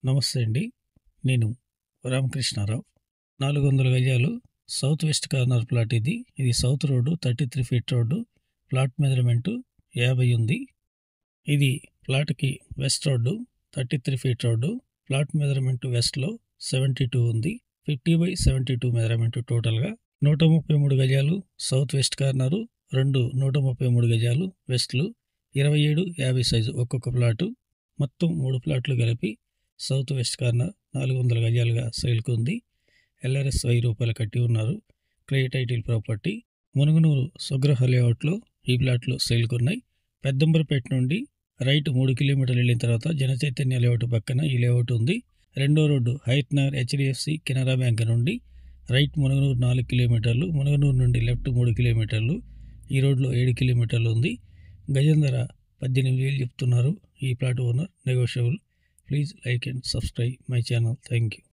నమస్తే అండి. నేను రామకృష్ణారావు. 400 గజాలు సౌత్ వెస్ట్ కార్నర్ ప్లాట్ ఇది. ఇది south road 33 feet road. Plot measurement 50 ఉంది. ఇది ప్లాట్‌కి west road 33 feet road. Plot measurement వెస్ట్‌లో 72 ఉంది. 50/72 మెజర్మెంటు టోటల్‌గా. 133 గజాలు సౌత్ వెస్ట్ కార్నరు, 2 133 గజాలు వెస్ట్‌లు, 27, 50 సైజు ఒక్కొక్క ప్లాటు. మొత్తం 3 ప్లాట్లు కలిపి సౌత్ వెస్ట్ కార్నర్ 400 గజాలుగా సేల్‌కు ఉంది. ఎల్ఆర్ఎస్ రూ. 1000 కట్టి ఉన్నారు. Clear title property. Munugunuru Swagruha లేఅవుట్లో ఈ ప్లాట్లు సేల్‌కు ఉన్నాయి. పెద్దంబరపేట నుండి రైట్ 3 కిలోమీటర్లు వెళ్ళిన తర్వాత జనచైతన్య లేఅవుట్ పక్కన ఈ లేఅవుట్ ఉంది. రెండో road Hayat Nagar HDFC Canara bank నుండి రైట్ మునుగునూరు 4 కిలోమీటర్లు, మునుగునూరు నుండి లెఫ్ట్ 3 కిలోమీటర్లు, ఈ రోడ్లో 7 కిలోమీటర్లు ఉంది. గజం ధర 18,000 చెప్తున్నారు. ఈ plot owner negotiable. Please like and subscribe my channel. Thank you.